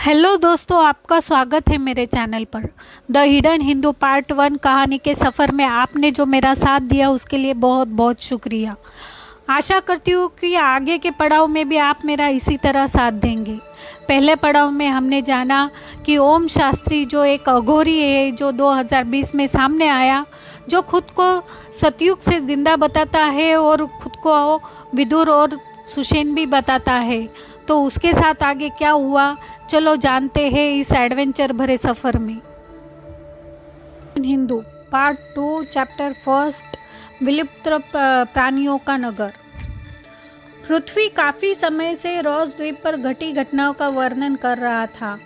Hello दोस्तों, आपका स्वागत है मेरे चैनल पर। द हिडन हिंदू पार्ट 1 कहानी के सफ़र में आपने जो मेरा साथ दिया उसके लिए बहुत बहुत शुक्रिया। आशा करती हूँ कि आगे के पड़ाव में भी आप मेरा इसी तरह साथ देंगे। पहले पड़ाव में हमने जाना कि ओम शास्त्री जो एक अघोरी है, जो 2020 में सामने आया, जो खुद को सतयुग से जिंदा बताता है और खुद को विदुर और सुषेण भी बताता है। तो उसके साथ आगे क्या हुआ, चलो जानते हैं इस एडवेंचर भरे सफ़र में। हिंदू पार्ट 2 चैप्टर 1 विलुप्त प्राणियों का नगर। पृथ्वी काफ़ी समय से रोज द्वीप पर घटी घटनाओं का वर्णन कर रहा था।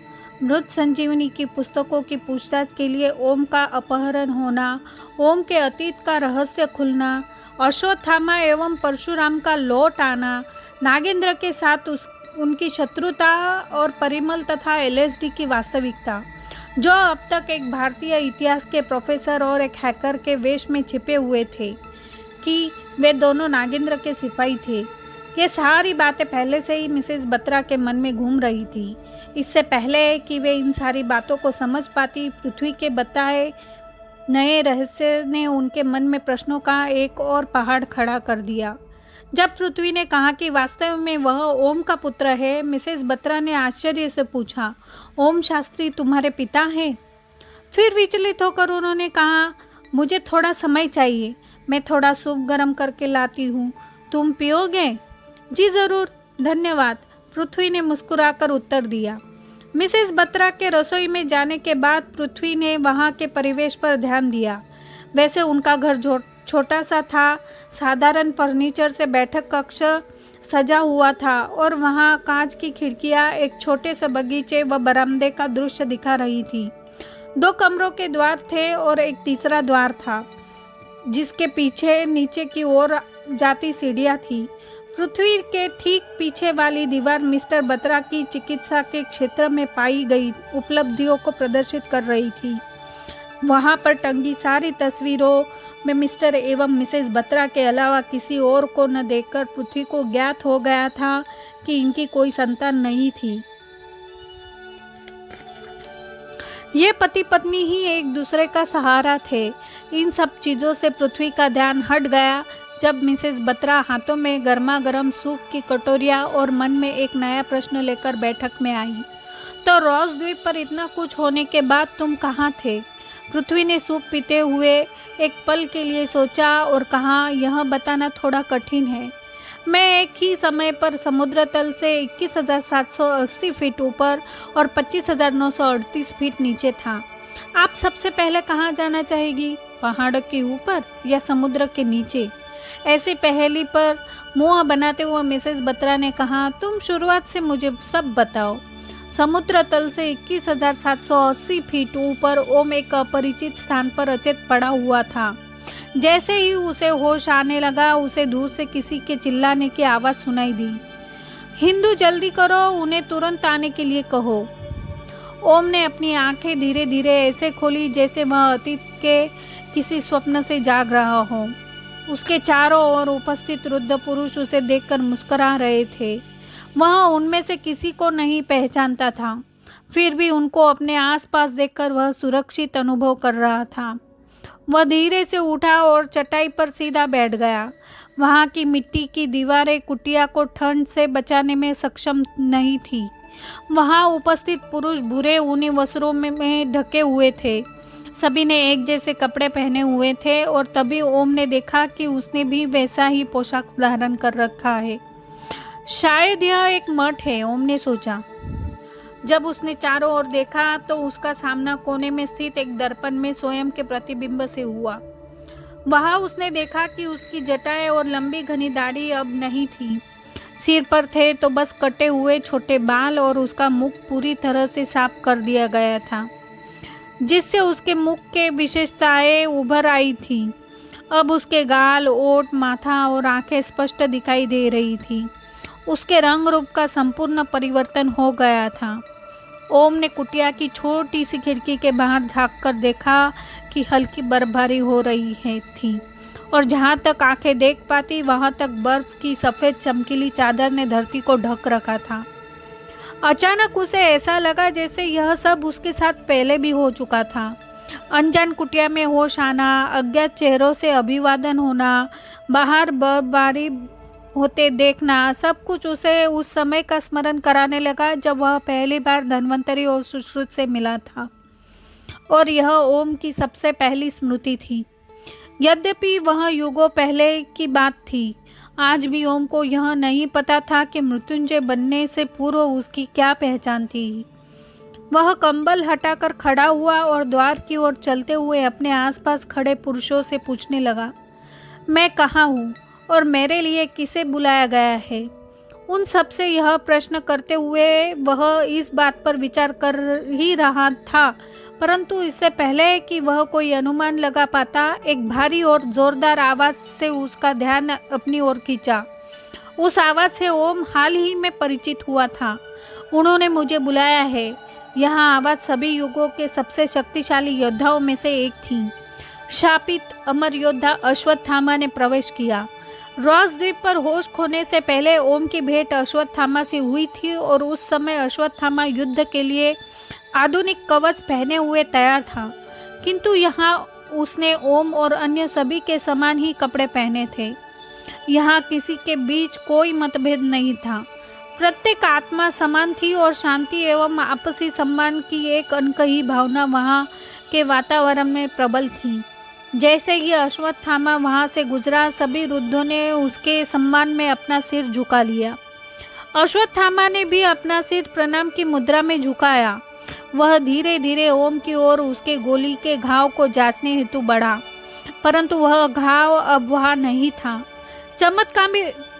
मृत संजीवनी की पुस्तकों की पूछताछ के लिए ओम का अपहरण होना, ओम के अतीत का रहस्य खुलना, अश्वत्थामा एवं परशुराम का लौट आना, नागेंद्र के साथ उनकी शत्रुता और परिमल तथा एलएसडी की वास्तविकता, जो अब तक एक भारतीय इतिहास के प्रोफेसर और एक हैकर के वेश में छिपे हुए थे कि वे दोनों नागेंद्र के सिपाही थे। ये सारी बातें पहले से ही मिसेस बत्रा के मन में घूम रही थी। इससे पहले कि वे इन सारी बातों को समझ पाती, पृथ्वी के बताए नए रहस्य ने उनके मन में प्रश्नों का एक और पहाड़ खड़ा कर दिया। जब पृथ्वी ने कहा कि वास्तव में वह ओम का पुत्र है, मिसेस बत्रा ने आश्चर्य से पूछा, ओम शास्त्री तुम्हारे पिता हैं? फिर विचलित होकर उन्होंने कहा, मुझे थोड़ा समय चाहिए, मैं थोड़ा सूप गर्म करके लाती हूँ, तुम पियोगे? जी ज़रूर, धन्यवाद, पृथ्वी ने मुस्कुराकर उत्तर दिया। मिसेस बत्रा के रसोई में जाने के बाद पृथ्वी ने वहाँ के परिवेश पर ध्यान दिया। वैसे उनका घर छोटा सा था, साधारण फर्नीचर से बैठक कक्ष सजा हुआ था और वहाँ कांच की खिड़कियाँ एक छोटे से बगीचे व बरामदे का दृश्य दिखा रही थी। 2 कमरों के द्वार थे और एक तीसरा द्वार था, जिसके पीछे नीचे की ओर जाती सीढ़ियाँ थी। पृथ्वी के ठीक पीछे वाली दीवार मिस्टर बत्रा की चिकित्सा के क्षेत्र में पाई गई उपलब्धियों को प्रदर्शित कर रही थी। वहाँ पर टंगी सारी तस्वीरों में मिस्टर एवं मिसेस बत्रा के अलावा किसी और को न देखकर पृथ्वी को ज्ञात हो गया था कि इनकी कोई संतान नहीं थी। ये पति पत्नी ही एक दूसरे का सहारा थे। इन सब चीज़ों से पृथ्वी का ध्यान हट गया जब मिसेस बत्रा हाथों में गर्मा गर्म सूप की कटोरियाँ और मन में एक नया प्रश्न लेकर बैठक में आई। तो रोज द्वीप पर इतना कुछ होने के बाद तुम कहाँ थे? पृथ्वी ने सूप पीते हुए एक पल के लिए सोचा और कहा, यह बताना थोड़ा कठिन है। मैं एक ही समय पर समुद्र तल से 21,780 फीट ऊपर और 25,938 फीट नीचे था। आप सबसे पहले कहाँ जाना चाहेगी, पहाड़ों के ऊपर या समुद्र के नीचे? ऐसी पहेली पर मुंह बनाते हुए मिसेस बत्रा ने कहा, तुम शुरुआत से मुझे सब बताओ। समुद्र तल से 21,780 फीट ऊपर ओम एक अपरिचित स्थान पर अचेत पड़ा हुआ था। जैसे ही उसे होश आने लगा, उसे दूर से किसी के चिल्लाने की आवाज़ सुनाई दी। हिंदू जल्दी करो, उन्हें तुरंत आने के लिए कहो। ओम ने अपनी आंखें धीरे धीरे ऐसे खोली जैसे वह अतीत के किसी स्वप्न से जाग रहा हो। उसके चारों ओर उपस्थित वृद्ध पुरुष उसे देखकर मुस्कुरा रहे थे। वह उनमें से किसी को नहीं पहचानता था, फिर भी उनको अपने आसपास देखकर वह सुरक्षित अनुभव कर रहा था। वह धीरे से उठा और चटाई पर सीधा बैठ गया। वहाँ की मिट्टी की दीवारें कुटिया को ठंड से बचाने में सक्षम नहीं थी। वहाँ उपस्थित पुरुष बुरे ऊनी वस्त्रों में ढके हुए थे। सभी ने एक जैसे कपड़े पहने हुए थे और तभी ओम ने देखा कि उसने भी वैसा ही पोशाक धारण कर रखा है। शायद यह एक मठ है, ओम ने सोचा। जब उसने चारों ओर देखा तो उसका सामना कोने में स्थित एक दर्पण में स्वयं के प्रतिबिंब से हुआ। वहाँ उसने देखा कि उसकी जटाएं और लंबी घनी दाढ़ी अब नहीं थी। सिर पर थे तो बस कटे हुए छोटे बाल और उसका मुख पूरी तरह से साफ कर दिया गया था, जिससे उसके मुख के विशेषताएं उभर आई थी। अब उसके गाल, ओठ, माथा और आंखें स्पष्ट दिखाई दे रही थी। उसके रंग रूप का संपूर्ण परिवर्तन हो गया था। ओम ने कुटिया की छोटी सी खिड़की के बाहर झांककर देखा कि हल्की बर्फबारी हो रही थी और जहाँ तक आंखें देख पाती वहाँ तक बर्फ की सफ़ेद चमकीली चादर ने धरती को ढक रखा था। अचानक उसे ऐसा लगा जैसे यह सब उसके साथ पहले भी हो चुका था। अनजान कुटिया में होश आना, अज्ञात चेहरों से अभिवादन होना, बाहर बर्फबारी होते देखना, सब कुछ उसे उस समय का स्मरण कराने लगा जब वह पहली बार धन्वंतरी और सुश्रुत से मिला था। और यह ओम की सबसे पहली स्मृति थी। यद्यपि वह युगों पहले की बात थी, आज भी ओम को यह नहीं पता था कि मृत्युंजय बनने से पूर्व उसकी क्या पहचान थी। वह कंबल हटाकर खड़ा हुआ और द्वार की ओर चलते हुए अपने आसपास खड़े पुरुषों से पूछने लगा, मैं कहाँ हूँ और मेरे लिए किसे बुलाया गया है। उन सब से यह प्रश्न करते हुए वह इस बात पर विचार कर ही रहा था, परंतु इससे पहले कि वह कोई अनुमान लगा पाता, एक भारी और जोरदार आवाज से उसका ध्यान अपनी ओर खींचा। उस आवाज से ओम हाल ही में परिचित हुआ था। उन्होंने मुझे बुलाया है। यह आवाज सभी युगों के सबसे शक्तिशाली योद्धाओं में से एक थी। शापित अमर योद्धा अश्वत्थामा ने प्रवेश किया। रॉस द्वीप पर होश खोने से पहले ओम की भेंट अश्वत्थामा से हुई थी और उस समय अश्वत्थामा युद्ध के लिए आधुनिक कवच पहने हुए तैयार था, किंतु यहाँ उसने ओम और अन्य सभी के समान ही कपड़े पहने थे। यहाँ किसी के बीच कोई मतभेद नहीं था। प्रत्येक आत्मा समान थी और शांति एवं आपसी सम्मान की एक अनकही भावना वहाँ के वातावरण में प्रबल थी। जैसे ही अश्वत्थामा वहाँ से गुजरा, सभी वृद्धों ने उसके सम्मान में अपना सिर झुका लिया। अश्वत्थामा ने भी अपना सिर प्रणाम की मुद्रा में झुकाया। वह धीरे धीरे ओम की ओर उसके गोली के घाव को जांचने हेतु बढ़ा, परंतु वह घाव अब वहाँ नहीं था।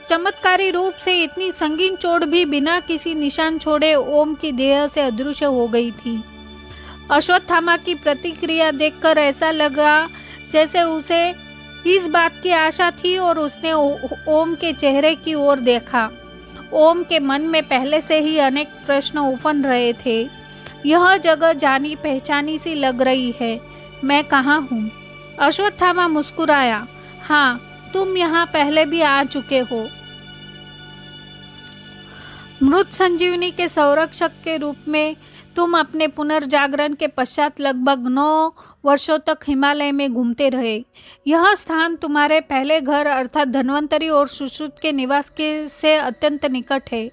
चमत्कारी रूप से इतनी संगीन चोट भी बिना किसी निशान छोड़े ओम की देह से अदृश्य हो गई थी। अश्वत्थामा की प्रतिक्रिया देखकर ऐसा लगा जैसे उसे इस बात की आशा थी और उसने ओम के चेहरे की ओर देखा। ओम के मन में पहले से ही अनेक प्रश्न उफन रहे थे। यह जगह जानी पहचानी सी लग रही है, मैं कहाँ हूँ? अश्वत्थामा मुस्कुराया, हाँ, तुम यहाँ पहले भी आ चुके हो। मृत संजीवनी के संरक्षक के रूप में तुम अपने पुनर्जागरण के पश्चात लगभग 9 वर्षों तक हिमालय में घूमते रहे। यह स्थान तुम्हारे पहले घर अर्थात धन्वंतरी और सुश्रुत के निवास के से अत्यंत निकट है,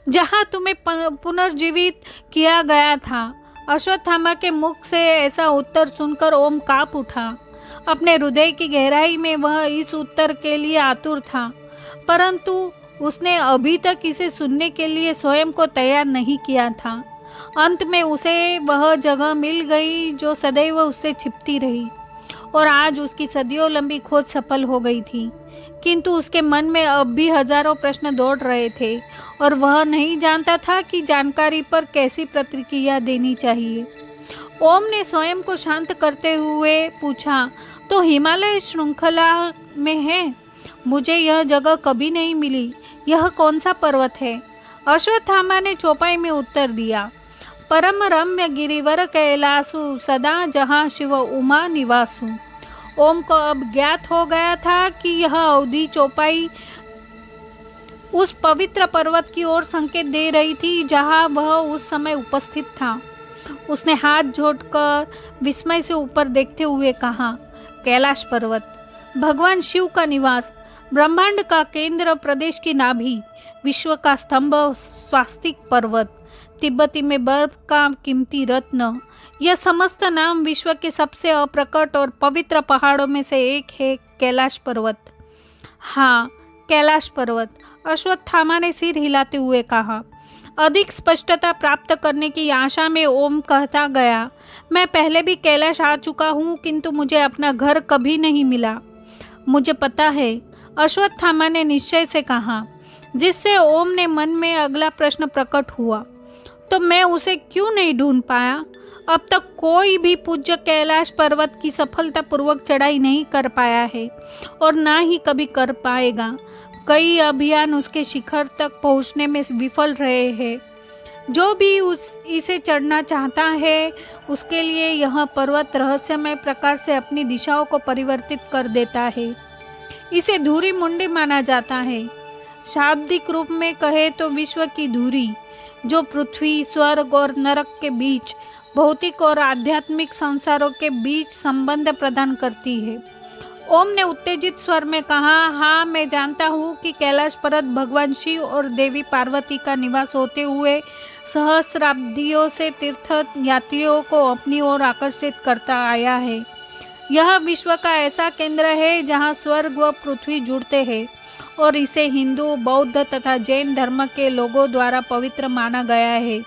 जहाँ तुम्हें पुनर्जीवित किया गया था। अश्वत्थामा के मुख से ऐसा उत्तर सुनकर ओम काँप उठा। अपने हृदय की गहराई में वह इस उत्तर के लिए आतुर था, परंतु उसने अभी तक इसे सुनने के लिए स्वयं को तैयार नहीं किया था। अंत में उसे वह जगह मिल गई जो सदैव उससे छिपती रही, और आज उसकी सदियों लंबी खोज सफल हो गई थी। किंतु उसके मन में अब भी हजारों प्रश्न दौड़ रहे थे और वह नहीं जानता था कि जानकारी पर कैसी प्रतिक्रिया देनी चाहिए। ओम ने स्वयं को शांत करते हुए पूछा, तो हिमालय श्रृंखला में है? मुझे यह जगह कभी नहीं मिली। यह कौन सा पर्वत है? अश्वत्थामा ने चौपाई में उत्तर दिया, परम रम्य गिरिवर कैलासु सदा जहाँ शिव उमा निवासु। ओम को अब ज्ञात हो गया था कि यह अवधि चौपाई उस पवित्र पर्वत की ओर संकेत दे रही थी जहाँ वह उस समय उपस्थित था। उसने हाथ जोड़कर विस्मय से ऊपर देखते हुए कहा, कैलाश पर्वत, भगवान शिव का निवास, ब्रह्मांड का केंद्र, प्रदेश की नाभि, विश्व का स्तंभ, स्वास्तिक पर्वत, तिब्बती में बर्फ का कीमती रत्न। यह समस्त नाम विश्व के सबसे अप्रकट और पवित्र पहाड़ों में से एक है, कैलाश पर्वत। हाँ, कैलाश पर्वत, अश्वत्थामा ने सिर हिलाते हुए कहा। अधिक स्पष्टता प्राप्त करने की आशा में ओम कहता गया, मैं पहले भी कैलाश आ चुका हूँ, किंतु मुझे अपना घर कभी नहीं मिला। मुझे पता है, अश्वत्थामा ने निश्चय से कहा, जिससे ओम ने मन में अगला प्रश्न प्रकट हुआ, तो मैं उसे क्यों नहीं ढूंढ पाया? अब तक कोई भी पूज्य कैलाश पर्वत की सफलतापूर्वक चढ़ाई नहीं कर पाया है और ना ही कभी कर पाएगा। कई अभियान उसके शिखर तक पहुंचने में विफल रहे हैं। जो भी इसे चढ़ना चाहता है, उसके लिए यह पर्वत रहस्यमय प्रकार से अपनी दिशाओं को परिवर्तित कर देता है। इसे धुरी मुंडी माना जाता है। शाब्दिक रूप में कहे तो विश्व की धुरी। जो पृथ्वी, स्वर्ग और नरक के बीच, भौतिक और आध्यात्मिक संसारों के बीच संबंध प्रदान करती है। ओम ने उत्तेजित स्वर में कहा, हाँ, मैं जानता हूँ कि कैलाश पर्वत भगवान शिव और देवी पार्वती का निवास होते हुए सहस्राब्दियों से तीर्थ यात्रियों को अपनी ओर आकर्षित करता आया है। यह विश्व का ऐसा केंद्र है जहाँ स्वर्ग व पृथ्वी जुड़ते हैं और इसे हिंदू, बौद्ध तथा जैन धर्म के लोगों द्वारा पवित्र माना गया है।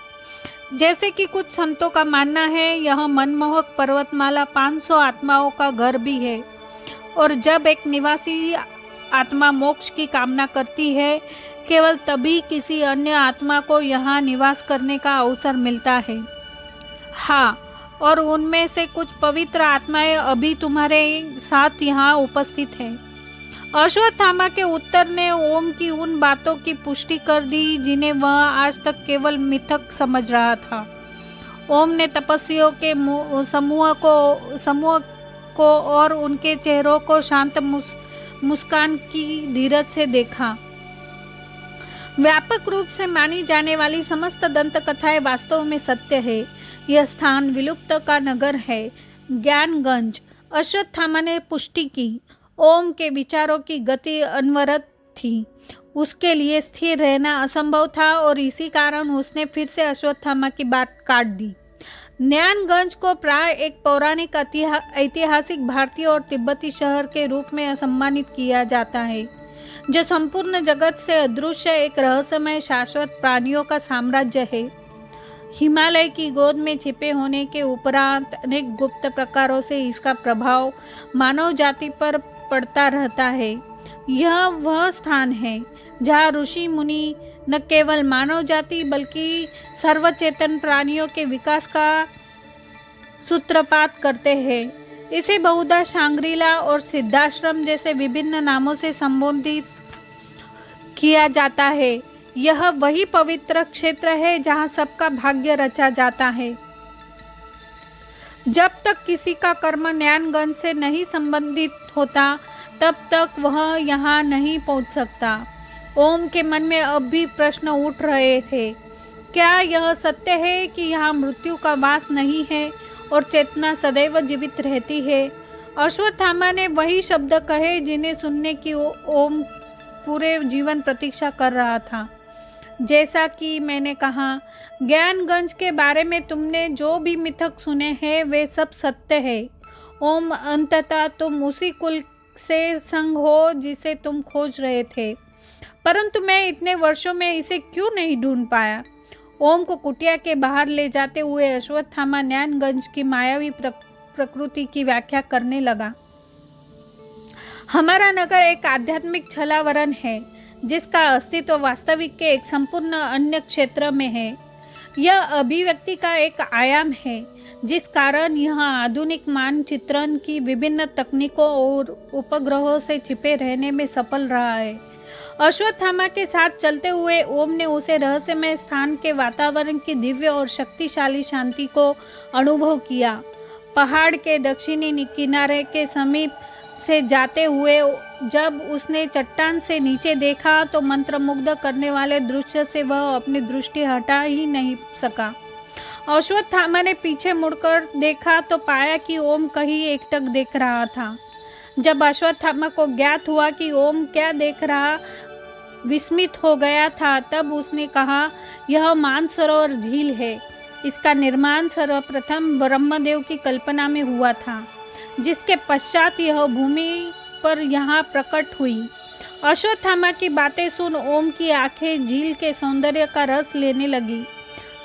जैसे कि कुछ संतों का मानना है, यह मनमोहक पर्वतमाला 500 आत्माओं का घर भी है और जब एक निवासी आत्मा मोक्ष की कामना करती है, केवल तभी किसी अन्य आत्मा को यहाँ निवास करने का अवसर मिलता है। हाँ, और उनमें से कुछ पवित्र आत्माएं अभी तुम्हारे साथ यहाँ उपस्थित हैं। अश्वत्थामा के उत्तर ने ओम की उन बातों की पुष्टि कर दी जिन्हें वह आज तक केवल मिथक समझ रहा था। ओम ने तपस्वियों के समूह को और उनके चेहरों को शांत मुस्कान की धीरज से देखा। व्यापक रूप से मानी जाने वाली समस्त दंत कथाएं वास्तव में सत्य है। यह स्थान विलुप्त का नगर है, ज्ञानगंज। अश्वत्थामा ने पुष्टि की। ओम के विचारों की गति अनवरत थी। उसके लिए स्थिर रहना असंभव था और इसी कारण उसने फिर से अश्वत्थामा की बात काट दी। ज्ञानगंज को प्राय एक पौराणिक ऐतिहासिक भारतीय और तिब्बती शहर के रूप में सम्मानित किया जाता है, जो संपूर्ण जगत से अदृश्य एक रहस्यमय शाश्वत प्राणियों का साम्राज्य है। हिमालय की गोद में छिपे होने के उपरांत अनेक गुप्त प्रकारों से इसका प्रभाव मानव जाति पर पड़ता रहता है। यह वह स्थान है जहाँ ऋषि मुनि न केवल मानव जाति बल्कि सर्वचेतन प्राणियों के विकास का सूत्रपात करते हैं। इसे बहुधा शांग्रीला और सिद्धाश्रम जैसे विभिन्न नामों से संबोधित किया जाता है। यह वही पवित्र क्षेत्र है जहाँ सबका भाग्य रचा जाता है। जब तक किसी का कर्म ज्ञानगंज से नहीं संबंधित होता, तब तक वह यहाँ नहीं पहुँच सकता। ओम के मन में अब भी प्रश्न उठ रहे थे। क्या यह सत्य है कि यहाँ मृत्यु का वास नहीं है और चेतना सदैव जीवित रहती है? अश्वत्थामा ने वही शब्द कहे जिन्हें सुनने की ओम पूरे जीवन प्रतीक्षा कर रहा था। जैसा कि मैंने कहा, ज्ञानगंज के बारे में तुमने जो भी मिथक सुने हैं वे सब सत्य है। ओम, अंततः तुम उसी कुल से संग हो जिसे तुम खोज रहे थे, परंतु मैं इतने वर्षों में इसे क्यों नहीं ढूंढ पाया? ओम को कुटिया के बाहर ले जाते हुए अश्वत्थामा ज्ञानगंज की मायावी प्रकृति की व्याख्या करने लगा। हमारा नगर एक आध्यात्मिक छलावरण है जिसका अस्तित्व वास्तविक के एक संपूर्ण अन्य क्षेत्र में है। यह अभिव्यक्ति का एक आयाम है जिस कारण यह आधुनिक मानचित्रण की विभिन्न तकनीकों और उपग्रहों से छिपे रहने में सफल रहा है। अश्वत्थामा के साथ चलते हुए ओम ने उसे रहस्यमय स्थान के वातावरण की दिव्य और शक्तिशाली शांति को अनुभव किया। पहाड़ के दक्षिणी किनारे के समीप से जाते हुए जब उसने चट्टान से नीचे देखा तो मंत्रमुग्ध करने वाले दृश्य से वह अपनी दृष्टि हटा ही नहीं सका। अश्वत्थामा ने पीछे मुड़कर देखा तो पाया कि ओम कहीं एकटक देख रहा था। जब अश्वत्थामा को ज्ञात हुआ कि ओम क्या देख रहा विस्मित हो गया था, तब उसने कहा, यह मानसरोवर झील है। इसका निर्माण सर्वप्रथम ब्रह्मदेव की कल्पना में हुआ था, जिसके पश्चात यह भूमि पर यहाँ प्रकट हुई। अश्वत्थामा की बातें सुन ओम की आंखें झील के सौंदर्य का रस लेने लगी।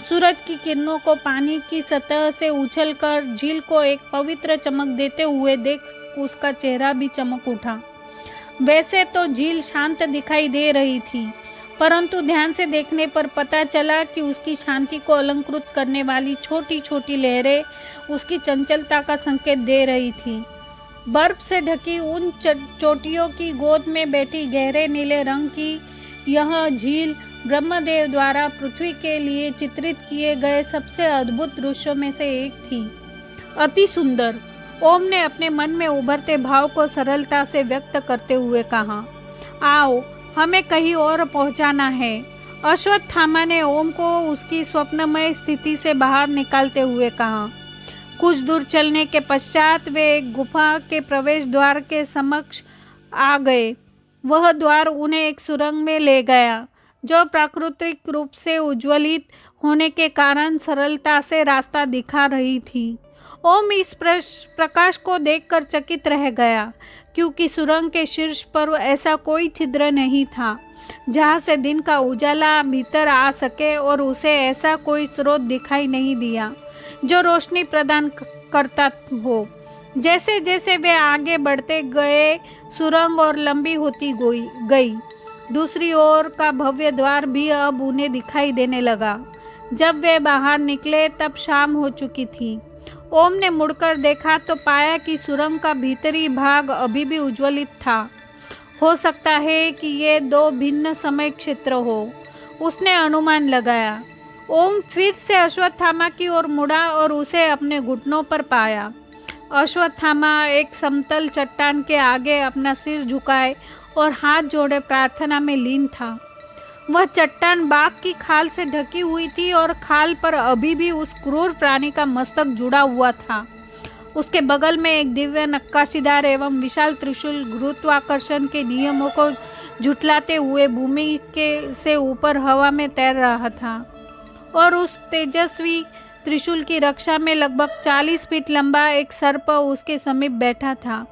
सूरज की किरणों को पानी की सतह से उछलकर झील को एक पवित्र चमक देते हुए देख उसका चेहरा भी चमक उठा। वैसे तो झील शांत दिखाई दे रही थी, परंतु ध्यान से देखने पर पता चला कि उसकी शांति को अलंकृत करने वाली छोटी छोटी लहरें उसकी चंचलता का संकेत दे रही थी। बर्फ से ढकी उन चोटियों की गोद में बैठी गहरे नीले रंग की यह झील ब्रह्मदेव द्वारा पृथ्वी के लिए चित्रित किए गए सबसे अद्भुत दृश्यों में से एक थी। अति सुंदर। ओम ने अपने मन में उभरते भाव को सरलता से व्यक्त करते हुए कहा, आओ, हमें कहीं और पहुंचाना है। अश्वत्थामा ने ओम को उसकी स्वप्नमय स्थिति से बाहर निकालते हुए कहा। कुछ दूर चलने के पश्चात वे एक गुफा के प्रवेश द्वार के समक्ष आ गए। वह द्वार उन्हें एक सुरंग में ले गया, जो प्राकृतिक रूप से उज्ज्वलित होने के कारण सरलता से रास्ता दिखा रही थी। ओम इस प्रकाश को देखकर चकित रह गया, क्योंकि सुरंग के शीर्ष पर ऐसा कोई छिद्र नहीं था जहाँ से दिन का उजाला भीतर आ सके, और उसे ऐसा कोई स्रोत दिखाई नहीं दिया जो रोशनी प्रदान करता हो। जैसे जैसे वे आगे बढ़ते गए, सुरंग और लंबी होती गई। दूसरी ओर का भव्य द्वार भी अब उन्हें दिखाई देने लगा। जब वे बाहर निकले तब शाम हो चुकी थी। ओम ने मुड़कर देखा तो पाया कि सुरंग का भीतरी भाग अभी भी उज्ज्वलित था। हो सकता है कि ये दो भिन्न समय क्षेत्र हो, उसने अनुमान लगाया। ओम फिर से अश्वत्थामा की ओर मुड़ा और उसे अपने घुटनों पर पाया। अश्वत्थामा एक समतल चट्टान के आगे अपना सिर झुकाए और हाथ जोड़े प्रार्थना में लीन था। वह चट्टान बाघ की खाल से ढकी हुई थी और खाल पर अभी भी उस क्रूर प्राणी का मस्तक जुड़ा हुआ था। उसके बगल में एक दिव्य नक्काशीदार एवं विशाल त्रिशूल गुरुत्वाकर्षण के नियमों को झुठलाते हुए भूमि के से ऊपर हवा में तैर रहा था, और उस तेजस्वी त्रिशूल की रक्षा में लगभग 40 फीट लंबा एक सर्प उसके समीप बैठा था।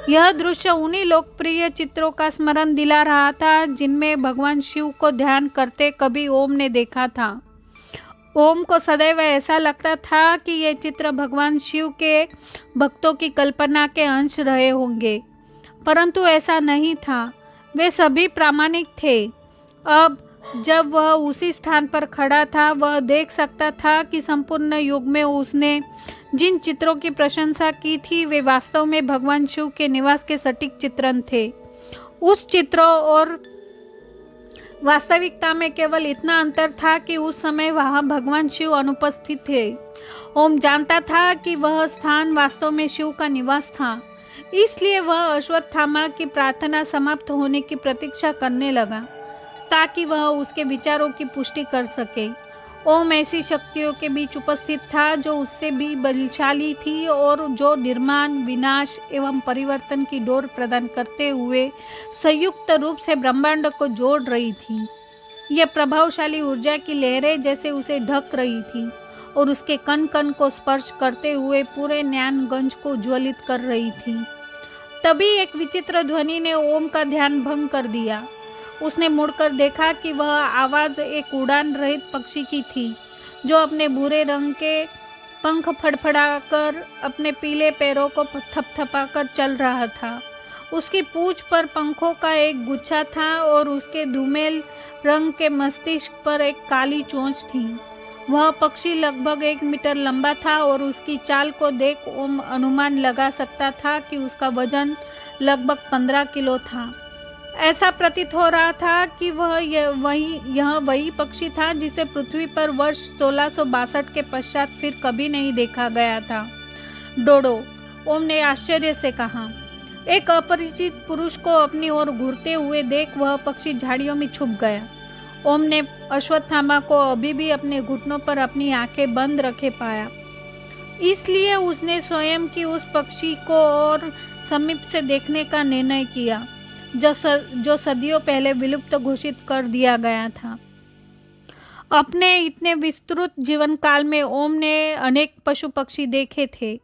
यह दृश्य उन्हीं लोकप्रिय चित्रों का स्मरण दिला रहा था जिनमें भगवान शिव को ध्यान करते कभी ओम ने देखा था। ओम को सदैव ऐसा लगता था कि ये चित्र भगवान शिव के भक्तों की कल्पना के अंश रहे होंगे, परंतु ऐसा नहीं था। वे सभी प्रामाणिक थे। अब जब वह उसी स्थान पर खड़ा था, वह देख सकता था कि संपूर्ण युग में उसने जिन चित्रों की प्रशंसा की थी, वे वास्तव में भगवान शिव के निवास के सटीक चित्रण थे। उस चित्रों और वास्तविकता में केवल इतना अंतर था कि उस समय वहां भगवान शिव अनुपस्थित थे। ओम जानता था कि वह स्थान वास्तव में शिव का निवास था, इसलिए वह अश्वत्थामा की प्रार्थना समाप्त होने की प्रतीक्षा करने लगा ताकि वह उसके विचारों की पुष्टि कर सके। ओम ऐसी शक्तियों के बीच उपस्थित था जो उससे भी बलशाली थी और जो निर्माण, विनाश एवं परिवर्तन की डोर प्रदान करते हुए संयुक्त रूप से ब्रह्मांड को जोड़ रही थी। यह प्रभावशाली ऊर्जा की लहरें जैसे उसे ढक रही थी और उसके कण कण को स्पर्श करते हुए पूरे ज्ञानगंज को ज्वलित कर रही थी। तभी एक विचित्र ध्वनि ने ओम का ध्यान भंग कर दिया। उसने मुड़कर देखा कि वह आवाज़ एक उड़ान रहित पक्षी की थी, जो अपने भूरे रंग के पंख फड़फड़ाकर अपने पीले पैरों को थपथपाकर चल रहा था। उसकी पूंछ पर पंखों का एक गुच्छा था और उसके धूमेल रंग के मस्तिष्क पर एक काली चोंच थी। वह पक्षी लगभग 1 मीटर लंबा था और उसकी चाल को देख ओम अनुमान लगा सकता था कि उसका वजन लगभग 15 किलो था। ऐसा प्रतीत हो रहा था कि यह वही पक्षी था जिसे पृथ्वी पर वर्ष 1662 के पश्चात फिर कभी नहीं देखा गया था। डोडो, ओम ने आश्चर्य से कहा। एक अपरिचित पुरुष को अपनी ओर घूरते हुए देख वह पक्षी झाड़ियों में छुप गया। ओम ने अश्वत्थामा को अभी भी अपने घुटनों पर अपनी आंखें बंद रखे पाया, इसलिए उसने स्वयं की उस पक्षी को और समीप से देखने का निर्णय किया जो सदियों पहले विलुप्त घोषित कर दिया गया था। अपने इतने विस्तृत जीवन काल में ओम ने अनेक पशु पक्षी देखे थे,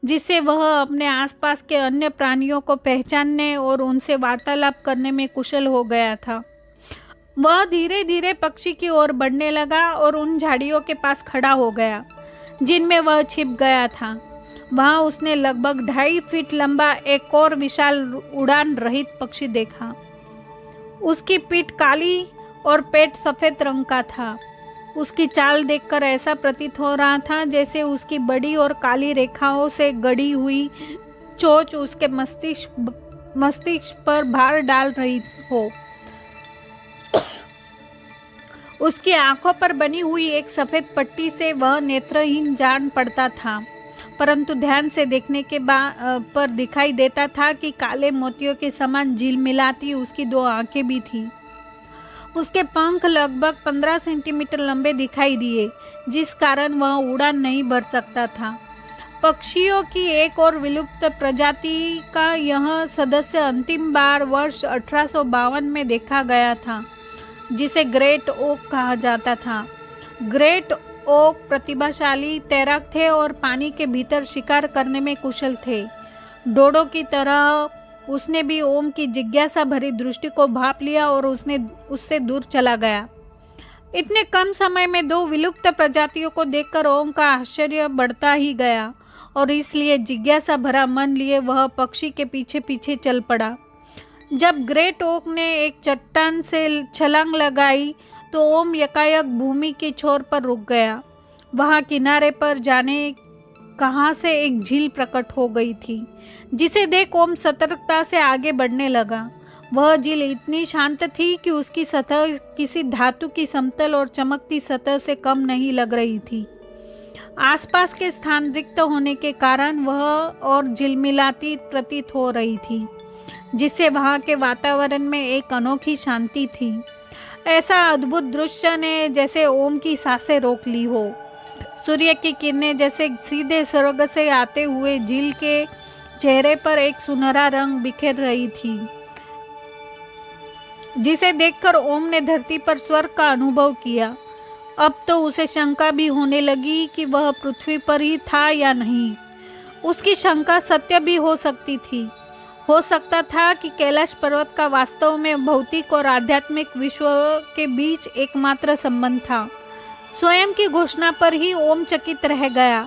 जिससे वह अपने आसपास के अन्य प्राणियों को पहचानने और उनसे वार्तालाप करने में कुशल हो गया था। वह धीरे धीरे पक्षी की ओर बढ़ने लगा और उन झाड़ियों के पास खड़ा हो गया जिनमें वह छिप गया था। वहाँ उसने लगभग 2.5 फीट लंबा एक और विशाल उड़ान रहित पक्षी देखा। उसकी पीठ काली और पेट सफ़ेद रंग का था। उसकी चाल देखकर ऐसा प्रतीत हो रहा था जैसे उसकी बड़ी और काली रेखाओं से गढ़ी हुई चोंच उसके मस्तिष्क पर भार डाल रही हो। उसकी आंखों पर बनी हुई एक सफ़ेद पट्टी से वह नेत्रहीन जान पड़ता था, परंतु ध्यान से देखने के पर दिखाई देता था कि काले मोतियों के समान झिलमिलाती उसकी 2 आंखें भी थीं। उसके पंख लगभग 15 सेंटीमीटर लंबे दिखाई दिए, जिस कारण वह उड़ान नहीं भर सकता था। पक्षियों की एक और विलुप्त प्रजाति का यह सदस्य अंतिम बार वर्ष 1852 में देखा गया था, जिसे ग्रेट ओक कहा जाता था। ग्रेट ओक प्रतिभाशाली तैराक थे और पानी के भीतर शिकार करने में कुशल थे। डोडो की तरह उसने भी ओम की जिज्ञासा भरी दृष्टि को भांप लिया और उससे दूर चला गया। इतने कम समय में 2 विलुप्त प्रजातियों को देखकर ओम का आश्चर्य बढ़ता ही गया और इसलिए जिज्ञासा भरा मन लिए वह पक्षी के पीछे पीछे चल पड़ा। जब ग्रेट ओक ने एक चट्टान से छलांग लगाई तो ओम यकायक भूमि की छोर पर रुक गया। वहां किनारे पर जाने कहां से एक झील प्रकट हो गई थी, जिसे देख ओम सतर्कता से आगे बढ़ने लगा। वह झील इतनी शांत थी कि उसकी सतह किसी धातु की समतल और चमकती सतह से कम नहीं लग रही थी। आसपास के स्थान रिक्त होने के कारण वह और झिलमिलाती प्रतीत हो रही थी, जिससे वहां के वातावरण में एक अनोखी शांति थी। ऐसा अद्भुत दृश्य ने जैसे ओम की सांसें रोक ली हो। सूर्य की किरणें जैसे सीधे स्वर्ग से आते हुए झील के चेहरे पर एक सुनहरा रंग बिखेर रही थी, जिसे देखकर ओम ने धरती पर स्वर्ग का अनुभव किया। अब तो उसे शंका भी होने लगी कि वह पृथ्वी पर ही था या नहीं। उसकी शंका सत्य भी हो सकती थी। हो सकता था कि कैलाश पर्वत का वास्तव में भौतिक और आध्यात्मिक विश्व के बीच एकमात्र संबंध था। स्वयं की घोषणा पर ही ओम चकित रह गया।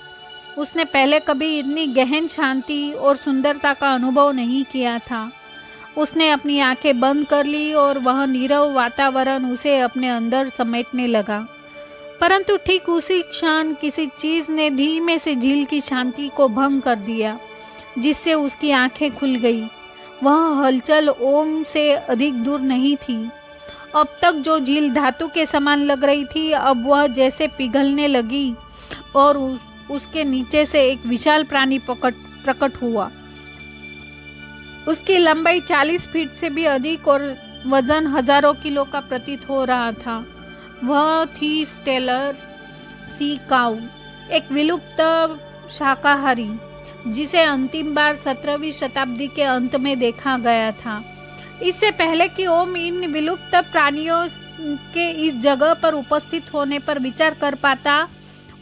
उसने पहले कभी इतनी गहन शांति और सुंदरता का अनुभव नहीं किया था। उसने अपनी आंखें बंद कर ली और वह नीरव वातावरण उसे अपने अंदर समेटने लगा। परंतु ठीक उसी क्षण किसी चीज ने धीमे से झील की शांति को भंग कर दिया, जिससे उसकी आंखें खुल गई। वह हलचल ओम से अधिक दूर नहीं थी। अब तक जो झील धातु के समान लग रही थी, अब वह जैसे पिघलने लगी और उसके नीचे से एक विशाल प्राणी प्रकट हुआ। उसकी लंबाई 40 फीट से भी अधिक और वजन हजारों किलो का प्रतीत हो रहा था। वह थी स्टेलर सी काऊ, एक विलुप्त शाकाहारी, जिसे अंतिम बार 17वीं शताब्दी के अंत में देखा गया था। इससे पहले कि ओम इन विलुप्त प्राणियों के इस जगह पर उपस्थित होने पर विचार कर पाता,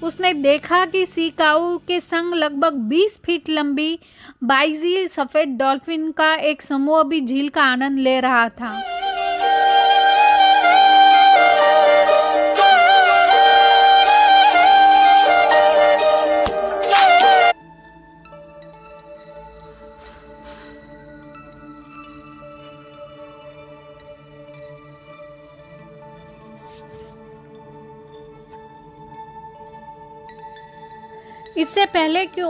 उसने देखा कि सी काऊ के संग लगभग 20 फीट लंबी बाइजी सफेद डॉल्फिन का एक समूह भी झील का आनंद ले रहा था। इससे पहले कि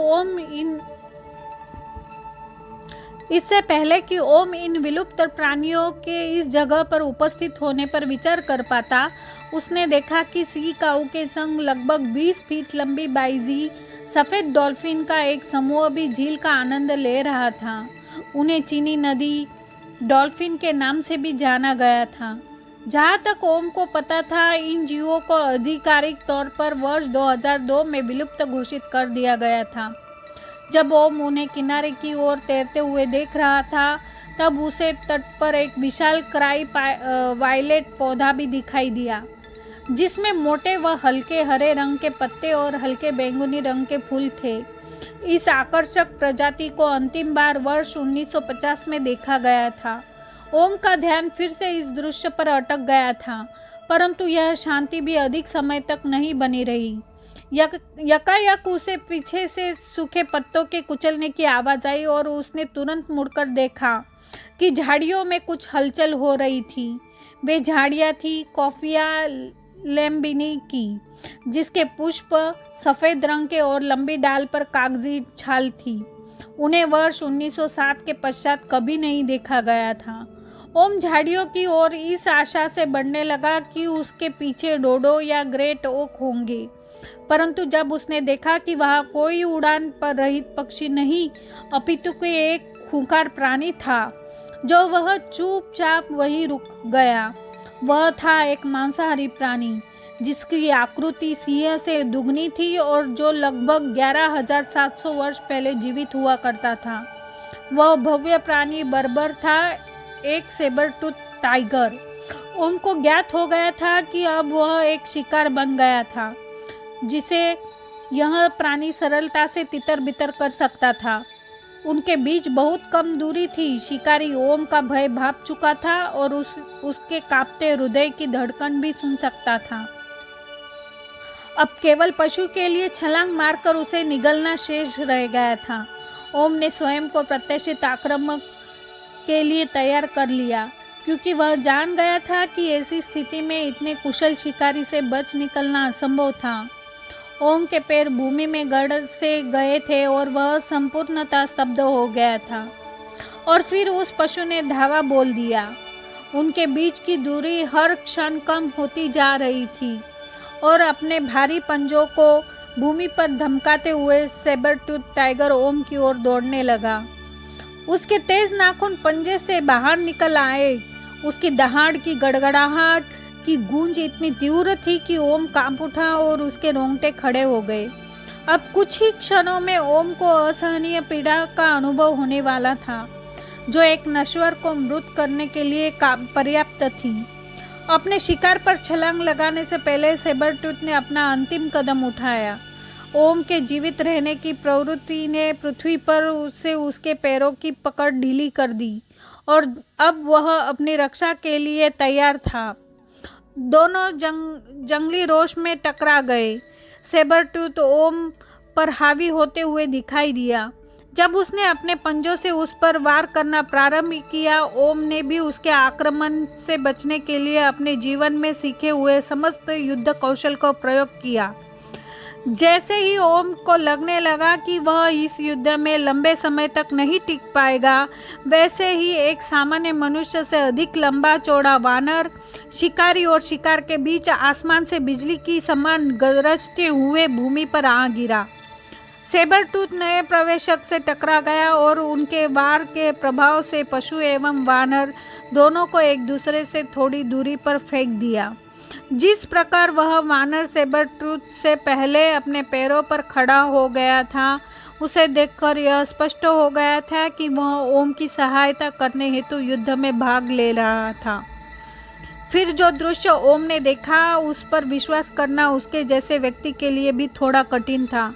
ओम इन विलुप्त प्राणियों के इस जगह पर उपस्थित होने पर विचार कर पाता, उसने देखा कि सी काऊ के संग लगभग 20 फीट लंबी बाइजी सफेद डॉल्फिन का एक समूह भी झील का आनंद ले रहा था। उन्हें चीनी नदी डॉल्फिन के नाम से भी जाना गया था। जहाँ तक ओम को पता था, इन जीवों को आधिकारिक तौर पर वर्ष 2002 में विलुप्त घोषित कर दिया गया था। जब ओम उन्हें किनारे की ओर तैरते हुए देख रहा था, तब उसे तट पर एक विशाल क्राई वायलेट पौधा भी दिखाई दिया, जिसमें मोटे व हल्के हरे रंग के पत्ते और हल्के बैंगनी रंग के फूल थे। इस आकर्षक प्रजाति को अंतिम बार वर्ष 1950 में देखा गया था। ओम का ध्यान फिर से इस दृश्य पर अटक गया था, परंतु यह शांति भी अधिक समय तक नहीं बनी रही। यकायक उसे पीछे से सूखे पत्तों के कुचलने की आवाज आई और उसने तुरंत मुड़कर देखा कि झाड़ियों में कुछ हलचल हो रही थी। वे झाड़ियाँ थी कॉफिया लैम्बिनी की, जिसके पुष्प सफ़ेद रंग के और लंबी डाल पर कागजी छाल थी। उन्हें वर्ष 1907 के पश्चात कभी नहीं देखा गया था। ओम झाड़ियों की ओर इस आशा से बढ़ने लगा कि उसके पीछे डोडो या ग्रेट ओक होंगे, परंतु जब उसने देखा कि वहाँ कोई उड़ान पर रहित पक्षी नहीं, अपितु कोई एक खूंखार प्राणी था, जो वह चुपचाप वहीं रुक गया वह था एक मांसाहारी प्राणी जिसकी आकृति सिंह से दुगनी थी और जो लगभग 11,700 वर्ष पहले जीवित हुआ करता था। वह भव्य प्राणी बर्बर था, एक सेबर टूथ टाइगर। ओम को ज्ञात हो गया था कि अब वह एक शिकार बन गया था जिसे यह प्राणी सरलता से तितर बितर कर सकता था। उनके बीच बहुत कम दूरी थी। शिकारी ओम का भय भाप चुका था और उसके कांपते हृदय की धड़कन भी सुन सकता था। अब केवल पशु के लिए छलांग मारकर उसे निगलना शेष रह गया था। ओम ने स्वयं को प्रत्याशित आक्रामक के लिए तैयार कर लिया, क्योंकि वह जान गया था कि ऐसी स्थिति में इतने कुशल शिकारी से बच निकलना असंभव था। ओम के पैर भूमि में गड़ से गए थे और वह संपूर्णतः स्तब्ध हो गया था। और फिर उस पशु ने धावा बोल दिया। उनके बीच की दूरी हर क्षण कम होती जा रही थी और अपने भारी पंजों को भूमि पर धमकाते हुए सेबर टूथ टाइगर ओम की ओर दौड़ने लगा। उसके तेज नाखून पंजे से बाहर निकल आए। उसकी दहाड़ की गड़गड़ाहट की गूंज इतनी तीव्र थी कि ओम कांप उठा और उसके रोंगटे खड़े हो गए। अब कुछ ही क्षणों में ओम को असहनीय पीड़ा का अनुभव होने वाला था, जो एक नश्वर को मृत करने के लिए पर्याप्त थी। अपने शिकार पर छलांग लगाने से पहले सेबरटूथ ने अपना अंतिम कदम उठाया। ओम के जीवित रहने की प्रवृत्ति ने पृथ्वी पर उसके पैरों की पकड़ ढीली कर दी और अब वह अपनी रक्षा के लिए तैयार था। दोनों जंगली रोश में टकरा गए। सेबरटूथ ओम पर हावी होते हुए दिखाई दिया। जब उसने अपने पंजों से उस पर वार करना प्रारंभ किया, ओम ने भी उसके आक्रमण से बचने के लिए अपने जीवन में सीखे हुए समस्त युद्ध कौशल का प्रयोग किया। जैसे ही ओम को लगने लगा कि वह इस युद्ध में लंबे समय तक नहीं टिक पाएगा, वैसे ही एक सामान्य मनुष्य से अधिक लंबा चौड़ा वानर शिकारी और शिकार के बीच आसमान से बिजली की समान गरजते हुए भूमि पर आ गिरा। सेबरटूथ नए प्रवेशक से टकरा गया और उनके वार के प्रभाव से पशु एवं वानर दोनों को एक दूसरे से थोड़ी दूरी पर फेंक दिया। जिस प्रकार वह वानर सेबरटूथ से पहले अपने पैरों पर खड़ा हो गया था, उसे देखकर यह स्पष्ट हो गया था कि वह ओम की सहायता करने हेतु युद्ध में भाग ले रहा था। फिर जो दृश्य ओम ने देखा, उस पर विश्वास करना उसके जैसे व्यक्ति के लिए भी थोड़ा कठिन था।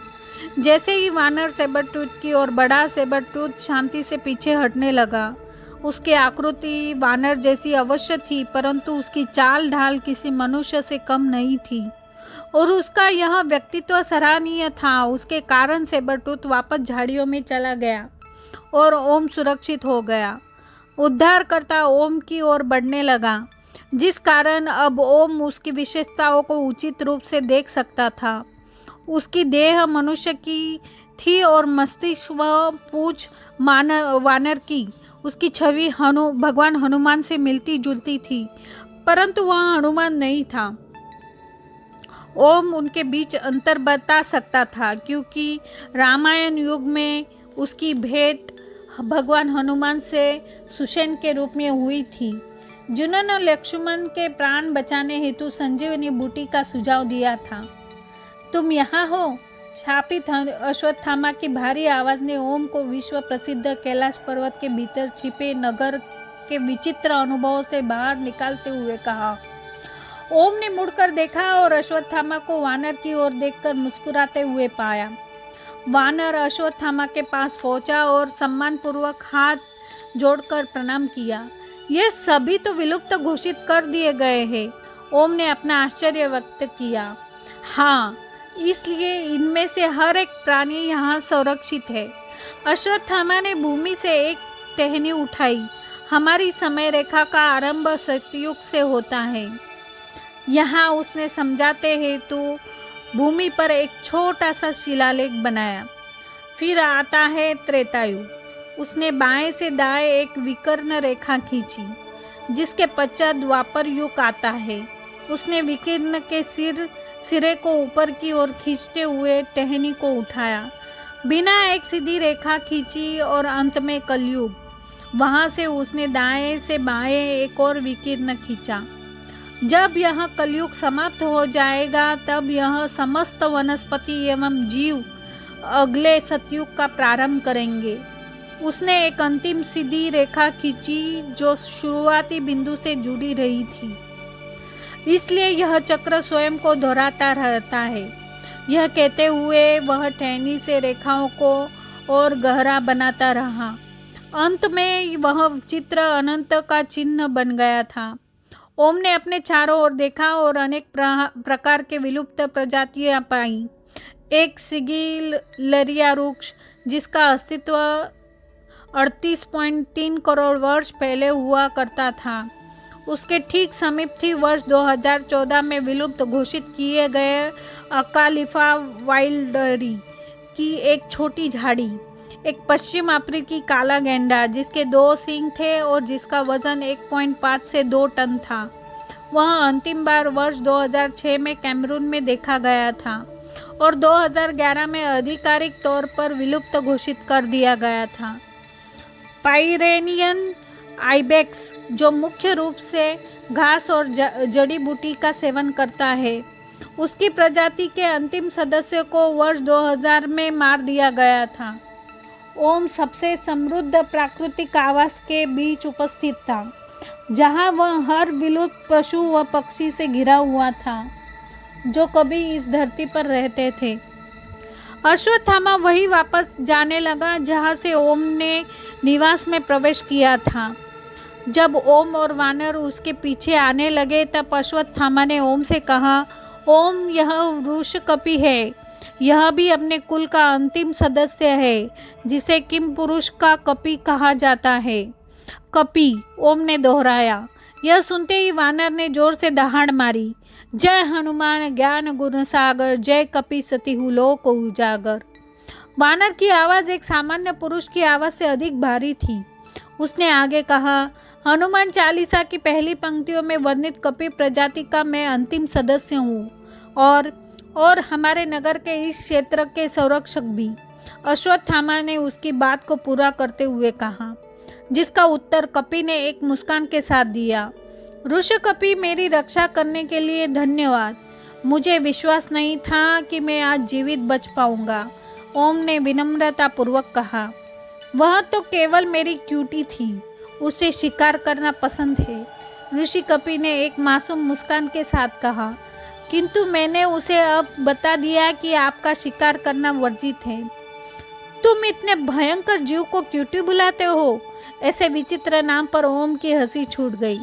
जैसे ही वानर सेबरटूथ की और बढ़ा, सेबरटूथ शांति से पीछे हटने लगा। उसकी आकृति वानर जैसी अवश्य थी, परंतु उसकी चाल ढाल किसी मनुष्य से कम नहीं थी और उसका यह व्यक्तित्व सराहनीय था। उसके कारण सेबरटूथ वापस झाड़ियों में चला गया और ओम सुरक्षित हो गया। उद्धारकर्ता ओम की ओर बढ़ने लगा, जिस कारण अब ओम उसकी विशेषताओं को उचित रूप से देख सकता था। उसकी देह मनुष्य की थी और मस्तिष्क व पूंछ वानर की। उसकी छवि भगवान हनुमान से मिलती जुलती थी, परंतु वह हनुमान नहीं था। ओम उनके बीच अंतर बता सकता था, क्योंकि रामायण युग में उसकी भेंट भगवान हनुमान से सुषेण के रूप में हुई थी, जिन्होंने लक्ष्मण के प्राण बचाने हेतु संजीवनी बूटी का सुझाव दिया था। तुम यहाँ हो? शापित अश्वत्थामा की भारी आवाज ने ओम को विश्व प्रसिद्ध कैलाश पर्वत के भीतर छिपे नगर के विचित्र अनुभवों से बाहर निकालते हुए कहा। ओम ने मुड़कर देखा और अश्वत्थामा को वानर की ओर देखकर मुस्कुराते हुए पाया। वानर अश्वत्थामा के पास पहुंचा और सम्मानपूर्वक हाथ जोड़कर प्रणाम किया। ये सभी तो विलुप्त घोषित कर दिए गए हैं। ओम ने अपना आश्चर्य व्यक्त किया। हाँ, इसलिए इनमें से हर एक प्राणी यहाँ सुरक्षित है। अश्वत्थामा ने भूमि से एक टहनी उठाई। हमारी समय रेखा का आरंभ सतयुग से होता है। यहाँ उसने समझाते हेतु भूमि पर एक छोटा सा शिलालेख बनाया। फिर आता है त्रेतायुग। उसने बाएं से दाएं एक विकर्ण रेखा खींची, जिसके पश्चात द्वापर युग आता है। उसने विकीर्ण के सिरे को ऊपर की ओर खींचते हुए टहनी को उठाया, बिना एक सीधी रेखा खींची और अंत में कलयुग। वहां से उसने दाएं से बाएं एक और विकीर्ण खींचा। जब यह कलयुग समाप्त हो जाएगा तब यह समस्त वनस्पति एवं जीव अगले सतयुग का प्रारंभ करेंगे। उसने एक अंतिम सीधी रेखा खींची जो शुरुआती बिंदु से जुड़ी रही थी, इसलिए यह चक्र स्वयं को दोहराता रहता है। यह कहते हुए वह टहनी से रेखाओं को और गहरा बनाता रहा। अंत में वह चित्र अनंत का चिन्ह बन गया था। ओम ने अपने चारों ओर देखा और अनेक प्रकार के विलुप्त प्रजातियां पाई। एक सिगिलरिया वृक्ष जिसका अस्तित्व 38.3 करोड़ वर्ष पहले हुआ करता था, उसके ठीक समीप थी वर्ष 2014 में विलुप्त घोषित किए गए अकालिफा वाइल्डरी की एक छोटी झाड़ी। एक पश्चिम अफ्रीकी काला गेंडा जिसके 2 सींग थे और जिसका वजन 1.5 से 2 टन था। वह अंतिम बार वर्ष 2006 में कैमरून में देखा गया था और 2011 में आधिकारिक तौर पर विलुप्त घोषित कर दिया गया था। पायरेनियन आइबेक्स जो मुख्य रूप से घास और जड़ी बूटी का सेवन करता है, उसकी प्रजाति के अंतिम सदस्य को वर्ष 2000 में मार दिया गया था। ओम सबसे समृद्ध प्राकृतिक आवास के बीच उपस्थित था, जहां वह हर विलुप्त पशु व पक्षी से घिरा हुआ था जो कभी इस धरती पर रहते थे। अश्वत्थामा वही वापस जाने लगा जहां से ओम ने निवास में प्रवेश किया था। जब ओम और वानर उसके पीछे आने लगे तब अश्वत्थामा ने ओम से कहा, ओम, यह वृषकपि है। यह भी अपने कुल का अंतिम सदस्य है जिसे किम पुरुष का कपि कहा जाता है। कपि, ओम ने दोहराया। यह सुनते ही वानर ने जोर से दहाड़ मारी। जय हनुमान ज्ञान गुण सागर, जय कपि सतिहु लोक उजागर। वानर की आवाज़ एक सामान्य पुरुष की आवाज़ से अधिक भारी थी। उसने आगे कहा, हनुमान चालीसा की पहली पंक्तियों में वर्णित कपि प्रजाति का मैं अंतिम सदस्य हूँ और हमारे नगर के इस क्षेत्र के संरक्षक भी। अश्वत्थामा ने उसकी बात को पूरा करते हुए कहा, जिसका उत्तर कपि ने एक मुस्कान के साथ दिया। ऋषकपि, मेरी रक्षा करने के लिए धन्यवाद। मुझे विश्वास नहीं था कि मैं आज जीवित बच पाऊंगा, ओम ने विनम्रतापूर्वक कहा। वह तो केवल मेरी क्यूटी थी, उसे शिकार करना पसंद है, ऋषि कपि ने एक मासूम मुस्कान के साथ कहा। किंतु मैंने उसे अब बता दिया कि आपका शिकार करना वर्जित है। तुम इतने भयंकर जीव को क्यूटी बुलाते हो? ऐसे विचित्र नाम पर ओम की हंसी छूट गई।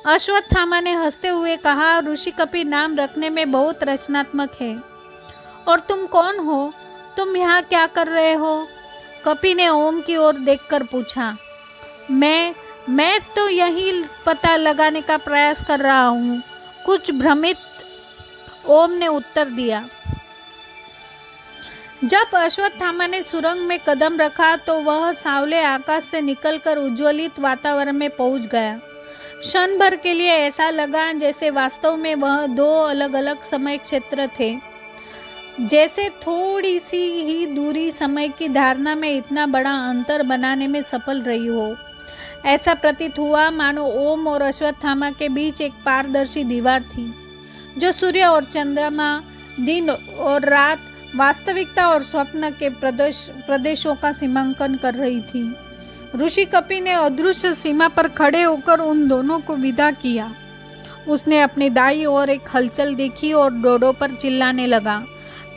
अश्वत्थामा ने हंसते हुए कहा, ऋषि कपि नाम रखने में बहुत रचनात्मक है। और तुम कौन हो? तुम यहाँ क्या कर रहे हो? कपि ने ओम की ओर देखकर पूछा। मैं तो यही पता लगाने का प्रयास कर रहा हूँ, कुछ भ्रमित ओम ने उत्तर दिया। जब अश्वत्थामा ने सुरंग में कदम रखा तो वह सांवले आकाश से निकलकर उज्ज्वलित वातावरण में पहुंच गया। क्षण भर के लिए ऐसा लगा जैसे वास्तव में वह 2 अलग अलग समय क्षेत्र थे, जैसे थोड़ी सी ही दूरी समय की धारणा में इतना बड़ा अंतर बनाने में सफल रही हो। ऐसा प्रतीत हुआ मानो ओम और अश्वत्थामा के बीच एक पारदर्शी दीवार थी, जो सूर्य और चंद्रमा, दिन और रात, वास्तविकता और स्वप्न के प्रदेशों का सीमांकन कर रही थी। ऋषि कपि ने अदृश्य सीमा पर खड़े होकर उन दोनों को विदा किया। उसने अपनी दाई ओर एक हलचल देखी और डोडो पर चिल्लाने लगा,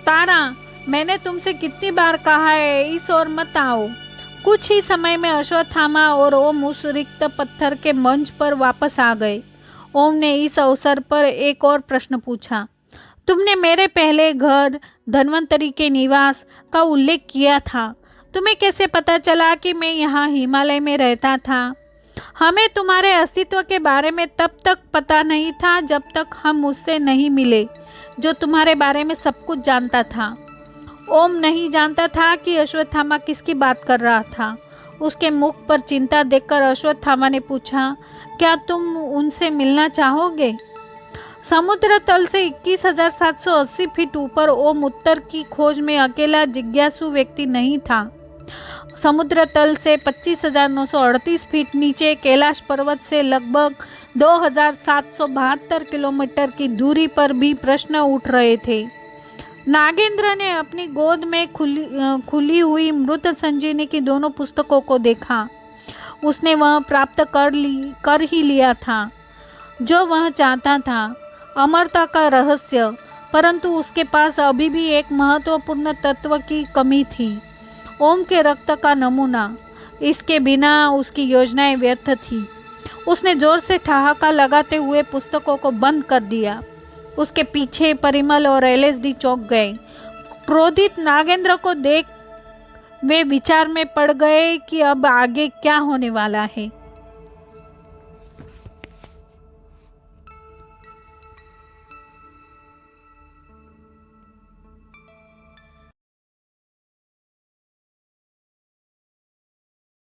तारा, मैंने तुमसे कितनी बार कहा है इस ओर मत आओ। कुछ ही समय में अश्वत्थामा और ओम उस रिक्त पत्थर के मंच पर वापस आ गए। ओम ने इस अवसर पर एक और प्रश्न पूछा, तुमने मेरे पहले घर धन्वंतरी के निवास का उल्लेख किया था। तुम्हें कैसे पता चला कि मैं यहाँ हिमालय में रहता था? हमें तुम्हारे अस्तित्व के बारे में तब तक पता नहीं था जब तक हम उससे नहीं मिले जो तुम्हारे बारे में सब कुछ जानता था। ओम नहीं जानता था कि अश्वत्थामा किसकी बात कर रहा था। उसके मुख पर चिंता देखकर अश्वत्थामा ने पूछा, क्या तुम उनसे मिलना चाहोगे? समुद्र तल से 21,780 फीट ऊपर ओम उत्तर की खोज में अकेला जिज्ञासु व्यक्ति नहीं था। समुद्र तल से 25,938 फीट नीचे कैलाश पर्वत से लगभग 2,772 किलोमीटर की दूरी पर भी प्रश्न उठ रहे थे। नागेंद्र ने अपनी गोद में खुली हुई मृत संजीवनी की दोनों पुस्तकों को देखा। उसने वह प्राप्त कर ही लिया था जो वह चाहता था, अमरता का रहस्य। परंतु उसके पास अभी भी एक महत्वपूर्ण तत्व की कमी थी, ओम के रक्त का नमूना। इसके बिना उसकी योजनाएं व्यर्थ थी। उसने जोर से ठहाका लगाते हुए पुस्तकों को बंद कर दिया। उसके पीछे परिमल और एलएसडी चौंक गए। क्रोधित नागेंद्र को देख वे विचार में पड़ गए कि अब आगे क्या होने वाला है।